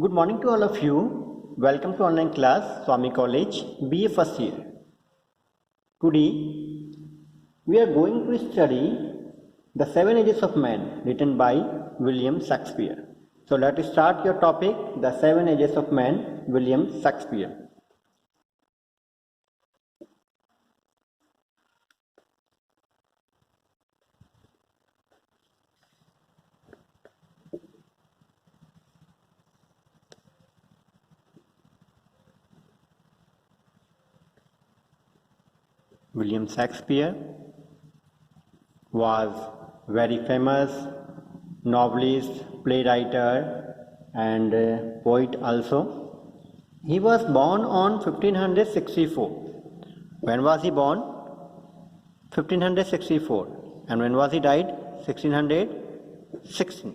Good morning to all of you. Welcome to online class Swami College BA first year. Today we are going to study The Seven Ages of Man written by William Shakespeare. So let us start your topic The Seven Ages of Man, William Shakespeare. William Shakespeare was very famous novelist, playwright, and poet also. He was born on 1564. When was he born? 1564. And when was he died? 1616.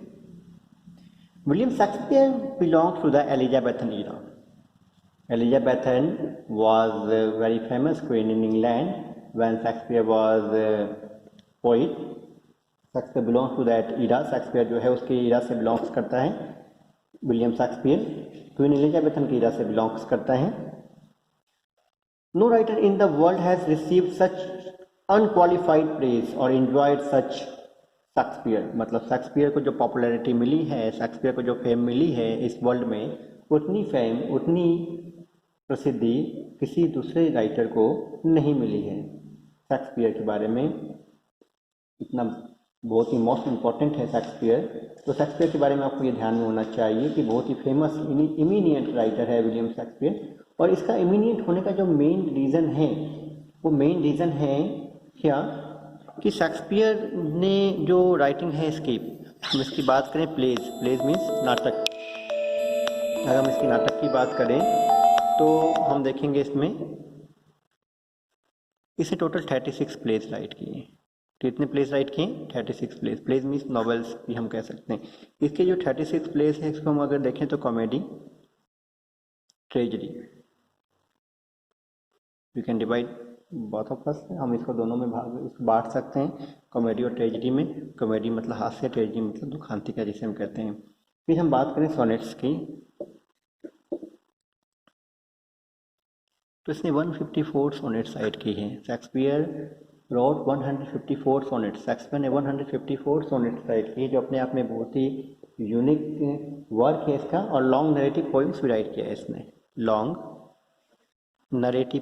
William Shakespeare belonged to the Elizabethan era. Elizabethan was a very famous queen in England when Shakespeare was a poet. Shakespeare belongs to that era. Shakespeare जो है उसके era से belongs करता है. William Shakespeare queen Elizabethan की era से belongs करता है. No writer in the world has received such unqualified praise or enjoyed such Shakespeare. मतलब शेक्सपियर को जो पॉपुलैरिटी मिली है, शेक्सपियर को जो फेम मिली है इस वर्ल्ड में, उतनी फेम, उतनी प्रसिद्धि किसी दूसरे राइटर को नहीं मिली है. शेक्सपियर के बारे में इतना बहुत ही मोस्ट इम्पॉर्टेंट है शेक्सपियर. तो शेक्सपियर के बारे में आपको ये ध्यान में होना चाहिए कि बहुत ही फेमस इमीनिएंट राइटर है विलियम शेक्सपियर. और इसका इमीनिएंट होने का जो मेन रीज़न है, वो मेन रीज़न है क्या कि शेक्सपियर ने जो राइटिंग है इसकी, हम इसकी बात करें प्लेज मीन्स नाटक. अगर हम इसकी नाटक की बात करें तो हम देखेंगे इसे टोटल 36 प्लेज राइट किए. कितने प्लेज राइट किए? 36 प्लेज. प्लेज मीन्स नॉवेल्स भी हम कह सकते हैं. इसके जो 36 प्लेज हैं इसको हम अगर देखें तो comedy, tragedy, you can divide both of us. हम इसको दोनों में बांट सकते हैं, कॉमेडी और ट्रेजेडी में. कॉमेडी मतलब हास्य, ट्रेजेडी मतलब दुखांतिका जिसे हम कहते हैं. फिर हम बात करें सोनेट्स की तो इसने 154 सोनेट्स राइट की हैं. Shakespeare road 154 sonnets. शेक्सपियर ने 154 सोनेट्स राइट की, जो अपने आप में बहुत ही यूनिक वर्क है इसका. और लॉन्ग नरेटिव पोएम्स भी राइट किया है इसने. लॉन्ग नरेटिव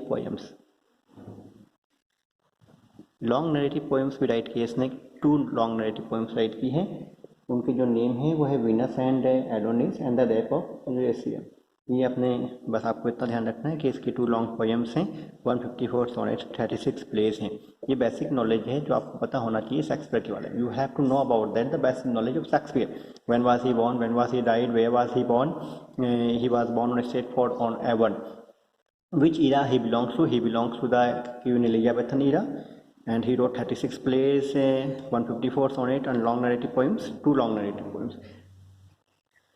पोएम्स भी राइट किए इसने. 2 लॉन्ग नरेटिव पोएम्स राइट की हैं. उनके जो नेम है वो है Venus and Adonis and the death of Eurasia. ये अपने बस आपको इतना ध्यान रखना है कि इसकी 2 लॉन्ग पोएम्स हैं, 154 सोनेट्स, 36 प्लेज हैं. ये बेसिक नॉलेज है जो आपको पता होना चाहिए शेक्सपियर के बारे में. You have to know about that the basic knowledge of Shakespeare. When was he born, when was he died, where was he born. He was born on Stratford on Avon. Which era he belongs to? He belongs to the Queen Elizabethan era, and he wrote 36 plays, 154 sonnet and long narrative poems, 2 long narrative poems.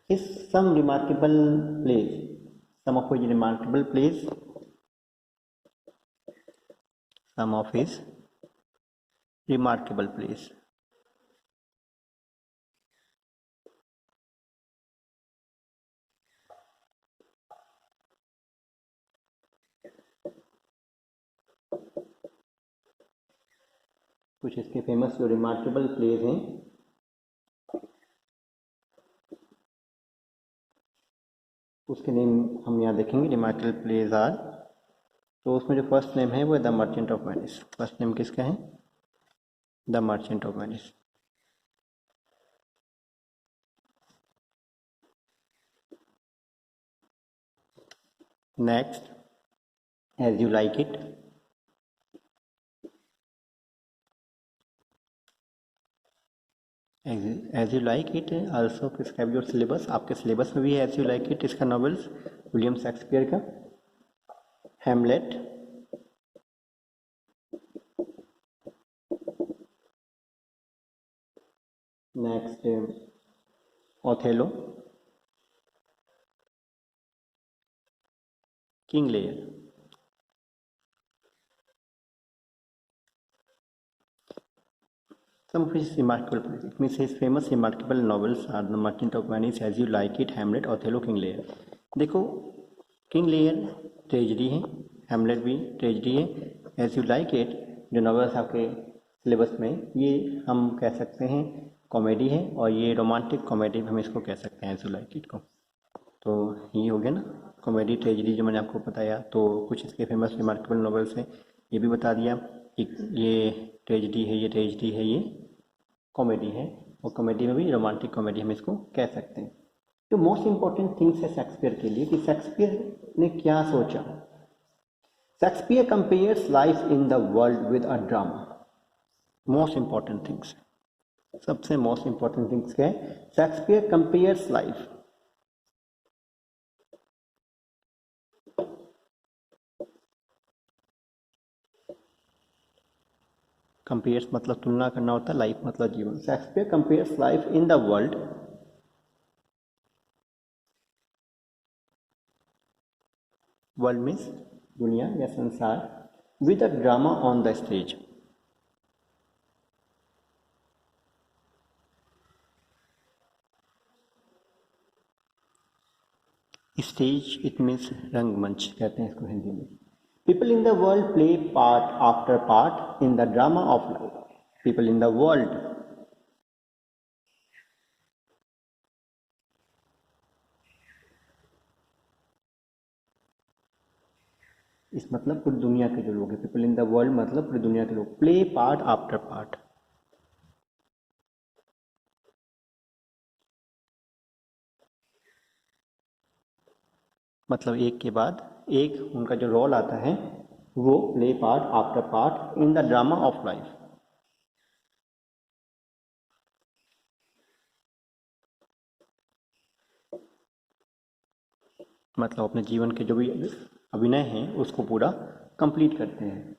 Some of his remarkable plays, some of his remarkable plays. कुछ इसके famous जो remarkable pledge हैं, उसके name हम यहाँ देखेंगे. Remarkable pledge are, तो उसमें जो फर्स्ट नेम है वो है the merchant of Venice. First name किसका है? The merchant of Venice. Next, as you like it. As you like it also prescribe your syllabus. आपके सिलेबस में भी है एज यू लाइक इट इसका नॉवेल्स विलियम शेक्सपियर का. Hamlet, next Othello, King Lear. Some of his remarkable plays. It means his famous remarkable novels are The Merchant of Venice, As You Like It, Hamlet, Othello, King Lear. देखो, King Lear tragedy है, Hamlet भी tragedy है, as you like It जो novels आपके syllabus में, ये हम कह सकते हैं कॉमेडी है, और ये रोमांटिक कॉमेडी हम इसको कह सकते हैं एज यू लाइक इट को। तो ये हो गया ना कॉमेडी ट्रेजडी जो मैंने आपको बताया। तो कुछ इसके फेमस रिमार्केबल नॉवेल्स हैं, ये भी बता दिया कि ये ट्रेजडी है, ये ट्रेजडी है, ये कॉमेडी है, और कॉमेडी में भी रोमांटिक कॉमेडी हम इसको कह सकते हैं। तो मोस्ट इंपॉर्टेंट थिंग्स है शेक्सपियर के लिए कि शेक्सपियर ने क्या सोचा। Shakespeare compares life in the world with a drama. Most important things, सबसे मोस्ट इंपॉर्टेंट थिंग्स क्या है, शेक्सपियर कंपेयर्स लाइफ कंपेयर्स मतलब तुलना करना होता है, लाइफ मतलब जीवन। Shakespeare compares life in the world world means दुनिया या संसार, with a drama on the stage. Stage it means रंगमंच कहते हैं इसको हिंदी में। People in the world play part after part in the drama of life. People in the world, इस मतलब पूरी दुनिया के जो लोग हैं, पीपल इन द वर्ल्ड मतलब पूरी दुनिया के लोग, प्ले पार्ट आफ्टर पार्ट। मतलब एक के बाद एक उनका जो रोल आता है वो play part after part in the drama of life. मतलब अपने जीवन के जो भी अभिनय हैं उसको पूरा कंप्लीट करते हैं।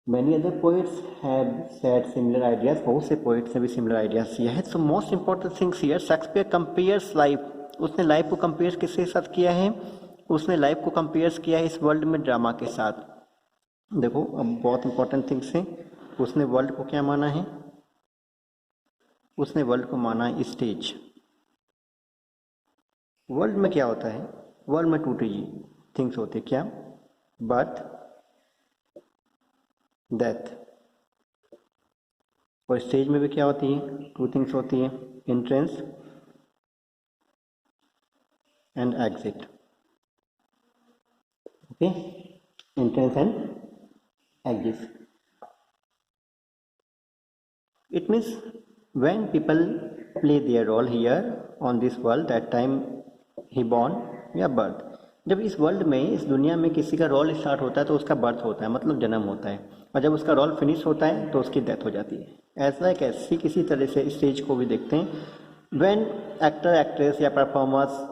Many other poets have said similar ideas, बहुत से पोइट्स ने भी सिमिलर आइडियाज दिया है। So most important things here, Shakespeare compares life, उसने लाइफ को कंपेयर किसके साथ किया है, उसने लाइफ को कंपेयर किया है इस वर्ल्ड में ड्रामा के साथ। देखो अब बहुत इंपॉर्टेंट थिंग्स हैं, उसने वर्ल्ड को क्या माना है, उसने वर्ल्ड को माना है स्टेज। वर्ल्ड में क्या होता है, वर्ल्ड में टू थिंग्स होते हैं, क्या, बर्थ, डेथ, और स्टेज में भी क्या होती है, टू थिंग्स होती है, entrance and exit. Okay, entrance and exit. It means when people play their role here on this world, that time he born या birth। जब इस वर्ल्ड में, इस दुनिया में किसी का रोल स्टार्ट होता है तो उसका बर्थ होता है, मतलब जन्म होता है, और जब उसका रोल फिनिश होता है तो उसकी डेथ हो जाती है। ऐसा एक ऐसी किसी तरह से स्टेज को भी देखते हैं। व्हेन एक्टर एक्ट्रेस या performers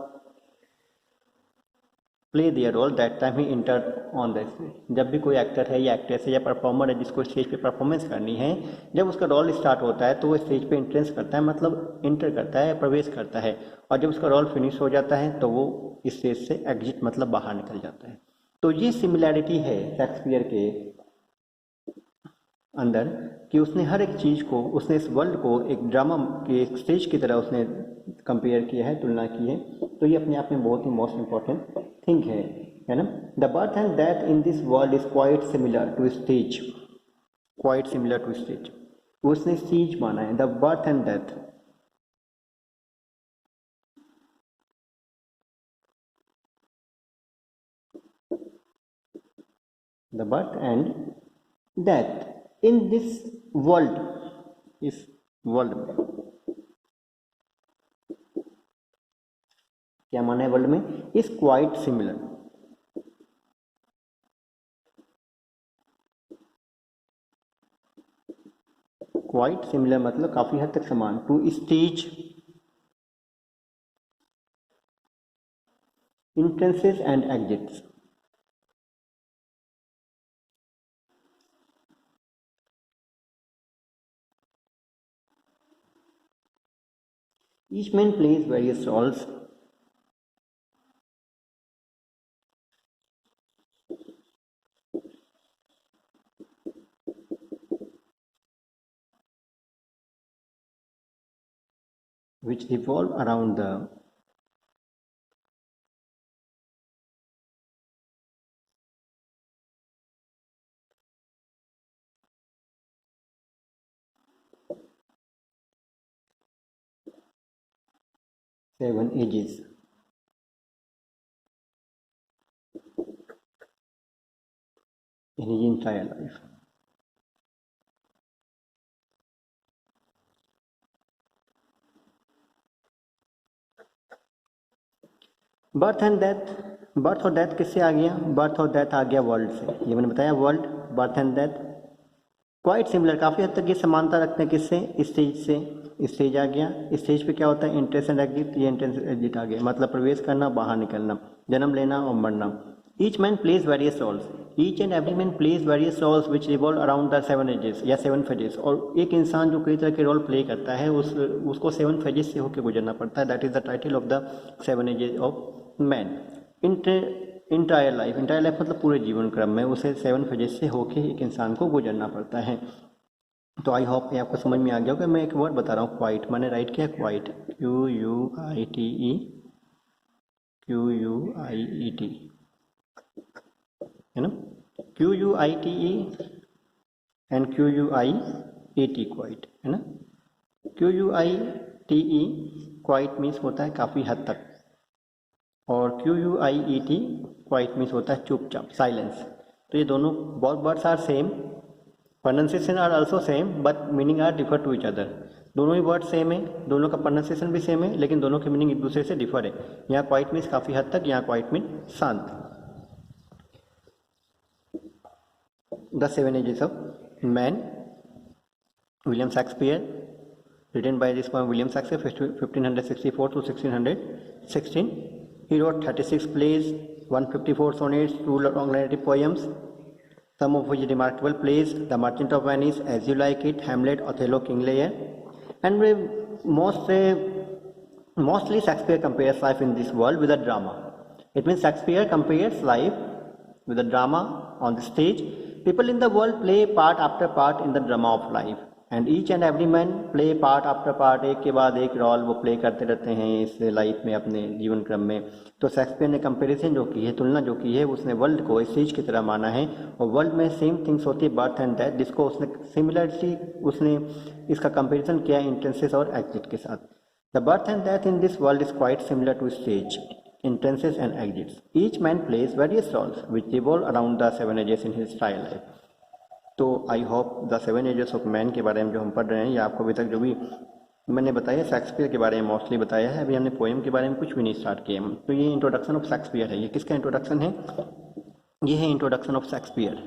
play their role, that time he enter on the stage. जब भी कोई एक्टर है या एक्ट्रेस है या परफॉर्मर है जिसको स्टेज पे परफॉर्मेंस करनी है, जब उसका रोल स्टार्ट होता है तो वो स्टेज पे एंट्रेंस करता है, मतलब इंटर करता है, प्रवेश करता है, और जब उसका रोल फिनिश हो जाता है तो वो स्टेज से एग्जिट मतलब बाहर निकल जाता है। तो ये सिमिलैरिटी है शेक्सपियर के अंदर कि उसने हर एक चीज़ को, उसने इस वर्ल्ड को एक ड्रामा के एक स्टेज की तरह उसने कंपेयर किया है, तुलना की है। तो ये अपने आप में बहुत ही मोस्ट इंपॉर्टेंट थिंग है ना। The birth and death in this world is quite similar to stage, quite similar to stage, उसने स्टेज माना है, the birth and death. The birth and death in this world, इस world में क्या माना है वर्ल्ड में, is quite similar. Quite similar मतलब काफी हद तक समान, to stage entrances and exits। Each man plays various roles which revolve around the seven ages. In his entire life. Birth and death, birth और डेथ किससे आ गया? Birth और death आ गया वर्ल्ड से। ये मैंने बताया, world, birth and death quite similar, काफ़ी हद तक ये समानता रखते हैं। किससे? स्टेज से। स्टेज आ गया, स्टेज पे क्या होता है? एंट्रेंस एंड एग्जिट, ये एंट्रेंस एग्जिट आ गया, मतलब प्रवेश करना, बाहर निकलना, जन्म लेना और मरना। Each man plays various roles, each and every man plays various roles which revolve around the seven ages या सेवन फेजेस। और एक इंसान जो कई तरह के रोल प्ले करता है उसको सेवन फेजेस से होकर गुजरना पड़ता है। That is the title of the seven ages of man. Entire life, entire life मतलब पूरे जीवन क्रम में उसे सेवन फेजेस से होके एक इंसान को गुजरना पड़ता है। तो आई होप ये आपको समझ में आ गया होगा। मैं एक वर्ड बता रहा हूँ, क्वाइट, मैंने राइट किया क्वाइट, QUITE, QUIET, है ना, QUITE एंड QUIAT, क्वाइट, है ना। QUITE क्वाइट मीन्स होता है काफ़ी हद तक, और QUIET क्वाइट मीन्स होता है चुपचाप, साइलेंस। तो ये दोनों words are same, pronunciation are also same, but meaning are differ to each other. दोनों ही वर्ड सेम है, दोनों का प्रोनाउंसिएशन भी सेम है, लेकिन दोनों की मीनिंग एक दूसरे से डिफर है। यहाँ क्वाइट मीन्स काफ़ी हद तक, यहाँ क्वाइट मीन्स शांत। The seven ages of man, William Shakespeare, written by this poem William Shakespeare 1564 to 1616. He wrote 36 plays, 154 sonnets, 2 long narrative poems, some of which remarkable plays: The Merchant of Venice, As You Like It, Hamlet, Othello, King Lear. And mostly Shakespeare compares life in this world with a drama. It means Shakespeare compares life with a drama on the stage. People in the world play part after part in the drama of life, and each and every man play part after part, एक के बाद एक role वो play करते रहते हैं इस life में, अपने जीवन क्रम में। तो शेक्सपियर ने कंपैरिजन जो की है, तुलना जो की है, उसने वर्ल्ड को स्टेज की तरह माना है, और वर्ल्ड में सेम थिंग्स होती है, बर्थ एंड डेथ, जिसको उसने सिमिलरिटी, उसने इसका कंपैरिजन किया एंट्रेंसेस और एग्जिट के साथ। The birth and death in this world is quite similar to stage, entrances and exits. Each man plays various roles which revolve around the seven ages in his style life. तो I hope the seven ages of man के बारे में जो हम पढ़ रहे हैं, या आपको अभी तक जो भी मैंने बताया शेक्सपियर के बारे में मोस्टली बताया है, अभी हमने पोएम के बारे में कुछ भी नहीं स्टार्ट किया। तो ये इंट्रोडक्शन ऑफ शेक्सपियर है। ये किसका इंट्रोडक्शन है? ये है introduction of Shakespeare.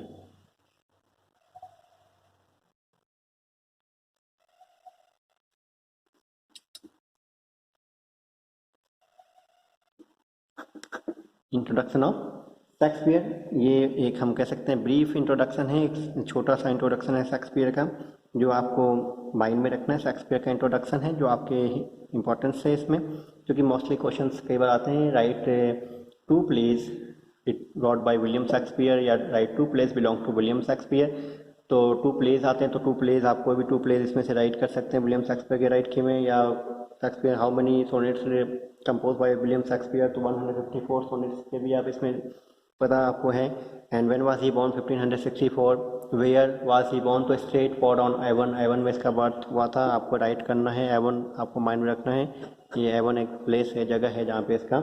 Introduction of Shakespeare, ये एक हम कह सकते हैं ब्रीफ इंट्रोडक्शन है, एक छोटा सा इंट्रोडक्शन है शेक्सपियर का, जो आपको माइंड में रखना है। शेक्सपियर का इंट्रोडक्शन है जो आपके इंपॉर्टेंस है इसमें, क्योंकि मोस्टली क्वेश्चंस कई बार आते हैं, right two plays it wrote by William Shakespeare, या right two plays belong to William Shakespeare. तो टू प्लेज आते हैं, तो टू प्लेज आप कोई भी टू प्लेज इसमें से राइट कर सकते हैं विलियम शेक्सपियर के राइट किए में, या Shakespeare how many sonnets compose bye William Shakespeare, तो 154 सोनेट्स के भी आप इसमें पता आपको है। And when was he born 1564, where was he born, तो Stratford on Avon, Avon में इसका बर्थ हुआ था, आपको राइट करना है। एवन आपको माइंड में रखना है, ये एवन एक प्लेस है, जगह है जहाँ पे इसका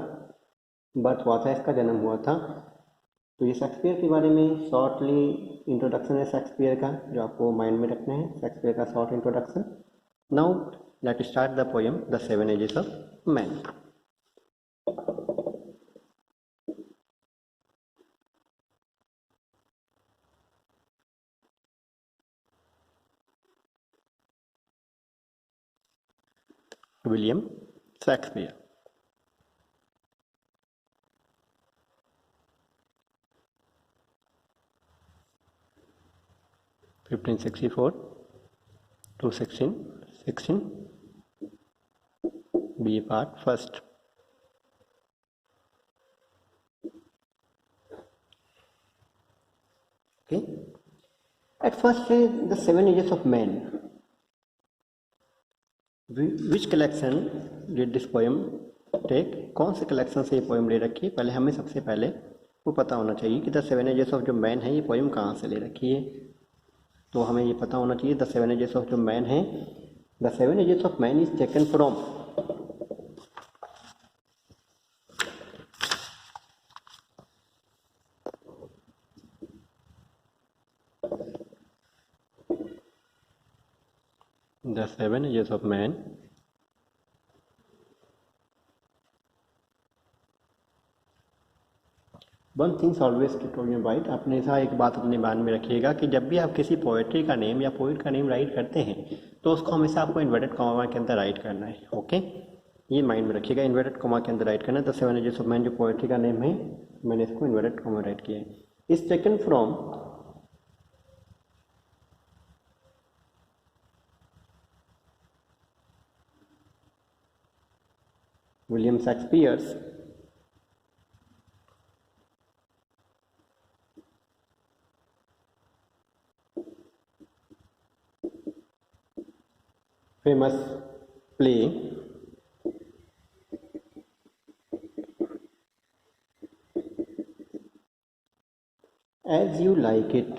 बर्थ हुआ था, इसका जन्म हुआ था। तो ये शेक्सपियर के बारे में शॉर्टली इंट्रोडक्शन है शेक्सपियर का, जो आपको माइंड में रखना है, शेक्सपियर का short introduction. Now let start the poem the seven ages of man. William Shakespeare. (1564 to 1616). B part first. Okay. At first, the seven ages of man. Which collection did this poem take, कौन से collection से ये poem ले रखी है? पहले हमें सबसे पहले वो पता होना चाहिए कि द सेवन एजेस ऑफ जो मैन है ये पोएम कहाँ से ले रखी है। तो हमें ये पता होना चाहिए द सेवन एजेस ऑफ जो मैन है, the seven ages of man is taken from the seven ages of man one things always keep on your mind. आपने ऐसा एक बात अपने ध्यान में रखिएगा कि जब भी आप किसी पोएट्री का नेम या पोइट का नेम राइट करते हैं तो उसको हमेशा आपको इन्वर्टेड कॉमा के अंदर राइट करना है। ओके, ये माइंड में रखिएगा, इन्वर्टेड कॉमा के अंदर राइट करना है। The seven ages of man जो पोएट्री का नेम है मैंने इसको इन्वर्टेड कॉमा राइट किया है। Is taken from William Shakespeare's famous play As You Like It।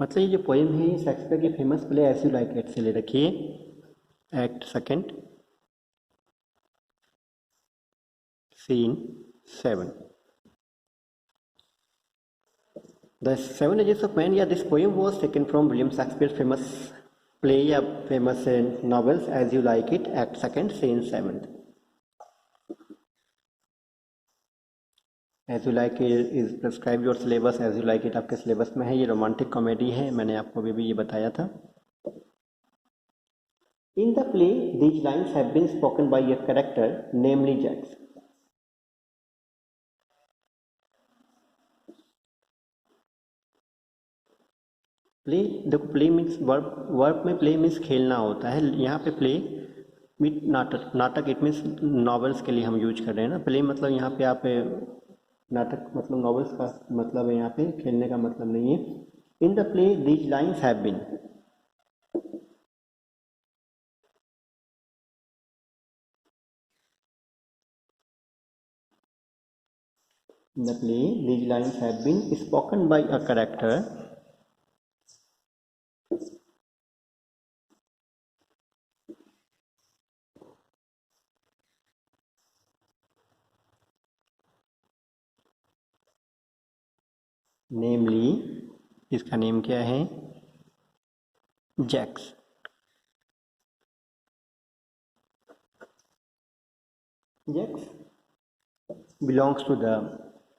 मतलब ये जो पोएम है ये शेक्सपियर की famous play as you like it से ले रखी है। Act second scene 7। The Seven Ages of Man, yeah, this poem was taken from William Shakespeare's famous play या famous novels As You Like It, Act Second, Scene 7। As You Like It is prescribed your syllabus, As You Like It आपके syllabus में है। ये romantic comedy है, मैंने आपको भी ये बताया था। In the play, these lines have been spoken by a character, namely Jacks। Play, देखो प्ले मीन्स वर्ब, वर्ब में प्ले मीन्स खेलना होता है। यहाँ पे प्ले मीट नाटक, नाटक इट मीन्स नॉवेल्स के लिए हम यूज कर रहे हैं ना। प्ले मतलब यहाँ पे आप नाटक मतलब नॉवेल्स का मतलब है, यहाँ पे खेलने का मतलब नहीं है। In the play these lines have been, in the play these lines have been spoken by a character namely, इसका नेम क्या है? Jaques. Jaques belongs to the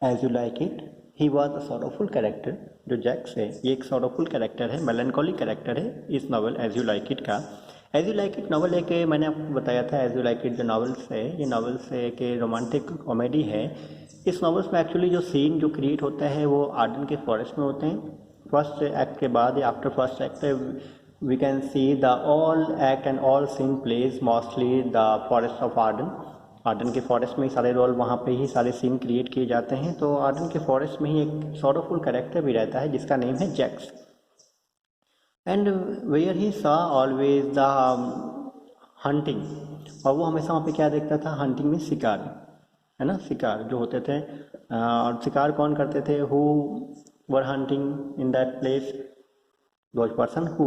As you like It. He was a sorrowful character. जो Jaques है ये एक sorrowful character है, melancholy character है इस novel As you like It का। As you like It novel एक, मैंने आपको बताया था एज यू लाइक इट जो नॉवेल्स है, ये नॉवेल्स एक रोमांटिक कॉमेडी है। इस नॉवेल्स में एक्चुअली जो सीन जो क्रिएट होता है वो आर्डन के फॉरेस्ट में होते हैं। फर्स्ट एक्ट के बाद या after first act we can see the all act and all scene place mostly the forest of Arden. Arden के फॉरेस्ट में ही सारे रोल, वहाँ पे ही सारे सीन क्रिएट किए जाते हैं। तो आर्डन के फॉरेस्ट में ही एक सॉरोफुल कैरेक्टर भी रहता है जिसका नेम है जैक्स। एंड वेयर ही सा ऑलवेज द हंटिंग, और वो हमेशा वहाँ पे क्या देखता था? हंटिंग में शिकार, है ना, शिकार जो होते थे। और शिकार कौन करते थे? Who were hunting in that place? Those person who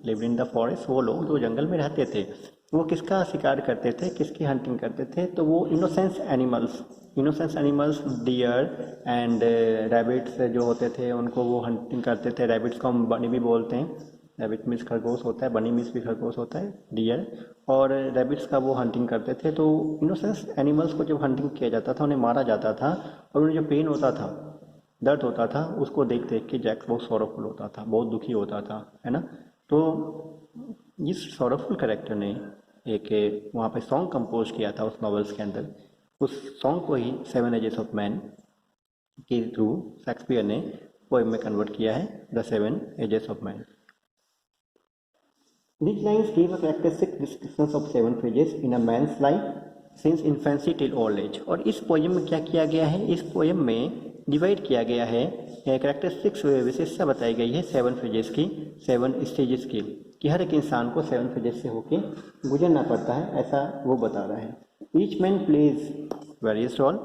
lived in the forest, वो लोग जो जंगल में रहते थे वो किसका शिकार करते थे, किसकी हंटिंग करते थे? तो वो innocence animals deer and rabbits जो होते थे उनको वो हंटिंग करते थे। रैबिट्स को हम बनी भी बोलते हैं, रैबिट मीन्स खरगोश होता है, बनी मीन्स भी खरगोश होता है, डियर और रैबिट्स का वो हंटिंग करते थे। तो इनोसेंस एनिमल्स को जब हंटिंग किया जाता था, उन्हें मारा जाता था और उन्हें जो पेन होता था, दर्द होता था, उसको देख देख के जैक्स बहुत सॉरोफुल होता था, बहुत दुखी होता था, है ना। तो इस सॉरोफुल कैरेक्टर ने एक वहाँ पे सॉन्ग कंपोज किया था उस नॉवेल्स के अंदर। उस सॉन्ग को ही सेवन एजेस ऑफ मैन के थ्रू शेक्सपियर ने पोएम में कन्वर्ट किया है, the seven ages of man. These lines give a characteristic descriptions of 7 phases in a man's life since infancy till old age। और इस poem में क्या किया गया है, इस पोएम में डिवाइड किया गया है, कैरेक्टरिस्टिक्स विशेषता बताई गई है 7 फेजेस की, 7 स्टेजेस की, कि हर एक इंसान को 7 फेजेस से होके गुजरना पड़ता है, ऐसा वो बता रहा है। Each man plays various role,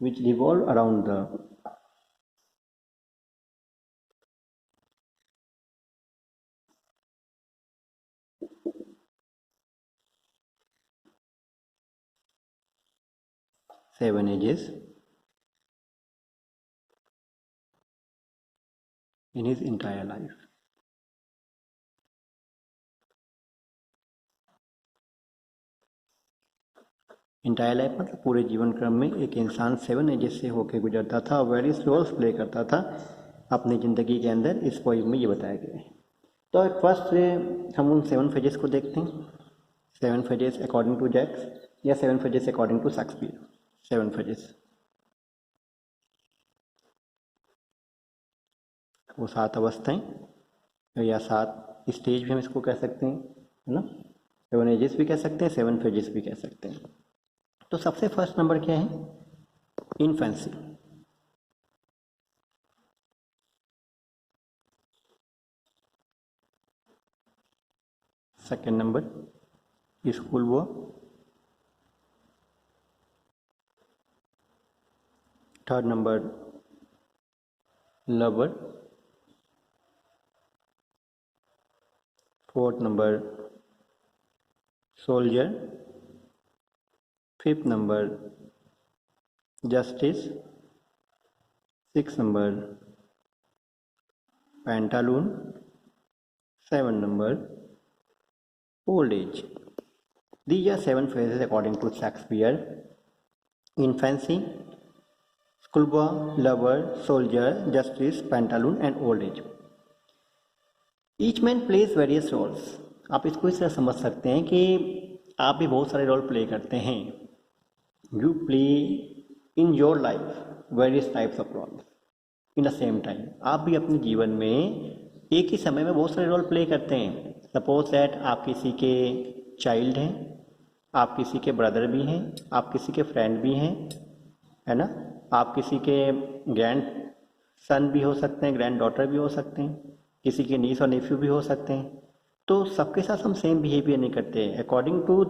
which revolve around the seven ages in his entire life। Entire life मतलब पूरे जीवन क्रम में एक इंसान 7 एजेस से होकर गुजरता था और वेरियस रोल्स प्ले करता था अपनी ज़िंदगी के अंदर, इस पोएम में ये बताया गया है। तो फर्स्ट हम उन 7 फेजेस को देखते हैं। 7 फेजेस अकॉर्डिंग टू जैक्स या 7 phases according to Shakespeare. 7 phases वो 7 अवस्थाएं या 7 स्टेज भी हम इसको कह सकते हैं, है ना। 7 एजेस भी कह सकते हैं, 7 फेजेस भी कह सकते हैं। तो सबसे फर्स्ट नंबर क्या है, इन्फेंसी। सेकेंड नंबर स्कूल वो, third number lover, fourth number soldier, fifth number justice, six number pantaloon, 7 number old age। These are 7 phases according to Shakespeare: infancy, schoolboy, lover, soldier, justice, pantaloon and old age। Each man plays various roles। आप इसको इस तरह समझ सकते हैं कि आप भी बहुत सारे रोल प्ले करते हैं। You play in your life various types of roles in the same time। आप भी अपने जीवन में एक ही समय में बहुत सारे रोल प्ले करते हैं। सपोज दैट आप किसी के चाइल्ड हैं, आप किसी के ब्रदर भी हैं, आप किसी के फ्रेंड भी हैं, है ना। आप किसी के ग्रैंड सन भी हो सकते हैं, ग्रैंड डॉटर भी हो सकते हैं, किसी के नीस और नेफ्यू भी हो सकते हैं। तो सबके साथ हम सेम बिहेवियर नहीं करते। अकॉर्डिंग टू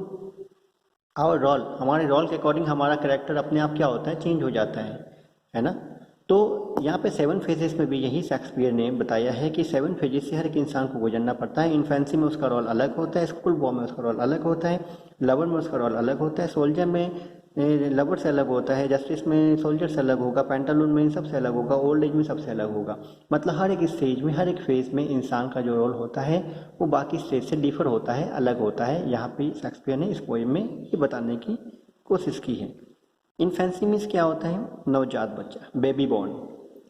आवर रोल, हमारे रोल के अकॉर्डिंग हमारा कैरेक्टर अपने आप क्या होता है, चेंज हो जाता है ना। तो यहाँ पे 7 फेजेस में भी यही शेक्सपियर ने बताया है कि 7 फेजेस से हर एक इंसान को गुजरना पड़ता है। इन्फेंसी में उसका रोल अलग होता है, स्कूल बॉय में उसका रोल अलग होता है, लवर में उसका रोल अलग होता है, सोल्जर में लवर से अलग होता है, जस्टिस में सोल्जर से अलग होगा, पैंटालून में इन सबसे अलग होगा, ओल्ड एज में सबसे अलग होगा। मतलब हर एक स्टेज में, हर एक फेज में इंसान का जो रोल होता है वो बाकी स्टेज से डिफर होता है, अलग होता है। यहाँ पे शेक्सपियर ने इस पोएम में ये बताने की कोशिश की है। इन्फेंसी मीन्स क्या होता है, नवजात बच्चा, बेबी बॉर्न,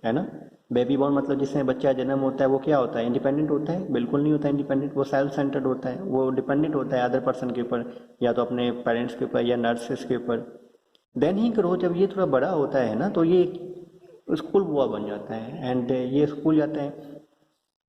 है ना। बेबी बॉर्न मतलब जिसमें बच्चा जन्म होता है वो क्या होता है, इंडिपेंडेंट होता है, बिल्कुल नहीं होता इंडिपेंडेंट। वो सेल्फ सेंटर्ड होता है, वो डिपेंडेंट होता है अदर पर्सन के ऊपर, या तो अपने पेरेंट्स के ऊपर या नर्सेस के ऊपर। देन ही ग्रो, जब ये थोड़ा बड़ा होता है ना तो ये स्कूल बॉय बन जाता है एंड ये स्कूल जाता है।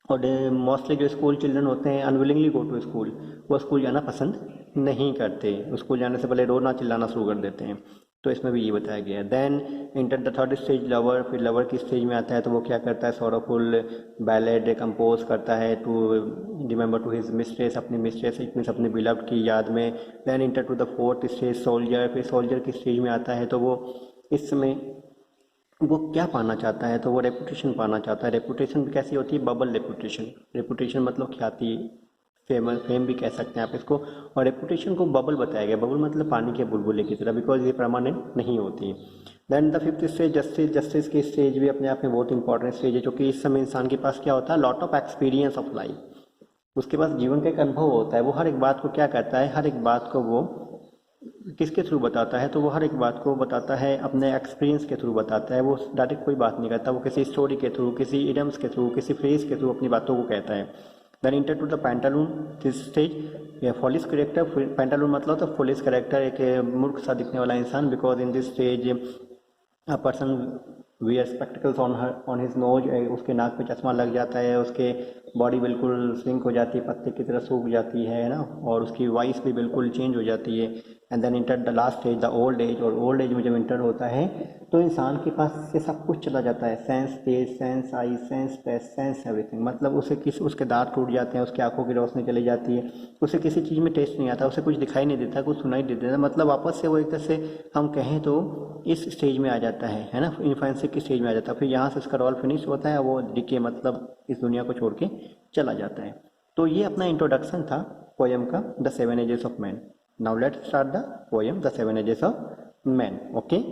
और मोस्टली जो स्कूल चिल्ड्रन होते हैं अनविलिंगली गो टू स्कूल, वो स्कूल जाना पसंद नहीं करते, स्कूल जाने से पहले रोना चिल्लाना शुरू कर देते हैं। तो इसमें भी ये बताया गया है। Then enter the third stage lover, फिर लवर की स्टेज में आता है तो वो क्या करता है, सॉरोफुल बैलेड कंपोज करता है to remember to his mistress, अपनी मिस्ट्रेस इट मीन्स अपने बिलव्ड की याद में। Then enter to the fourth stage soldier, फिर सोल्जर की स्टेज में आता है तो वो इस समय वो क्या पाना चाहता है, तो वो रेपुटेशन पाना चाहता है। रेपुटेशन कैसी होती है, बबल रेपुटेशन। रेपुटेशन मतलब ख्याति, फेम भी कह सकते हैं आप इसको। और रेपुटेशन को बबल बताया गया, बबल मतलब पानी के बुलबुले की तरह, बिकॉज ये परमानेंट नहीं होती। Then the fifth stage justice, justice की स्टेज भी अपने आप में बहुत इंपॉर्टेंट स्टेज है, क्योंकि इस समय इंसान के पास क्या होता है, lot of experience of life. उसके पास जीवन का एक अनुभव होता है, वो हर एक बात को क्या करता है, हर एक बात को वो किसके थ्रू बताता है, तो वो हर एक बात को बताता है अपने एक्सपीरियंस के थ्रू बताता है, वो डायरेक्ट कोई बात नहीं करता, वो किसी स्टोरी के थ्रू, किसी इडियम्स के थ्रू, किसी फ्रेज के थ्रू अपनी बातों को कहता है। Then enter to the pantaloon this stage ये फॉलिस करेक्टर, पैंटालून मतलब तो फॉलिस करेक्टर, एक मूर्ख सा दिखने वाला इंसान, because in this stage a person wear spectacles on his nose, उसके नाक पे चश्मा लग जाता है, उसके बॉडी बिल्कुल स्विंक हो जाती है, पत्ते की तरह सूख जाती है ना, और उसकी वॉइस भी बिल्कुल चेंज हो जाती है। And then enter the last stage the old age, और ओल्ड एज में जब इंटर होता है तो इंसान के पास से सब कुछ चला जाता है, sense taste, sense eye, sense taste, sense everything, मतलब उसके दांत टूट जाते हैं, उसकी आंखों की रोशनी चली जाती है, उसे किसी चीज़ में टेस्ट नहीं आता, उसे कुछ दिखाई नहीं देता, कुछ सुनाई नहीं देता, मतलब वापस से वो एक तरह से हम कहें तो इस स्टेज में आ जाता है ना, इन्फेंसी की स्टेज में आ जाता है। फिर यहाँ से उसका रोल फिनिश होता है, वो डिके मतलब इस दुनिया को छोड़ के चला जाता है। तो ये अपना इंट्रोडक्शन था पोएम का the seven ages of man. Now let's start the poem the seven ages of man. Okay.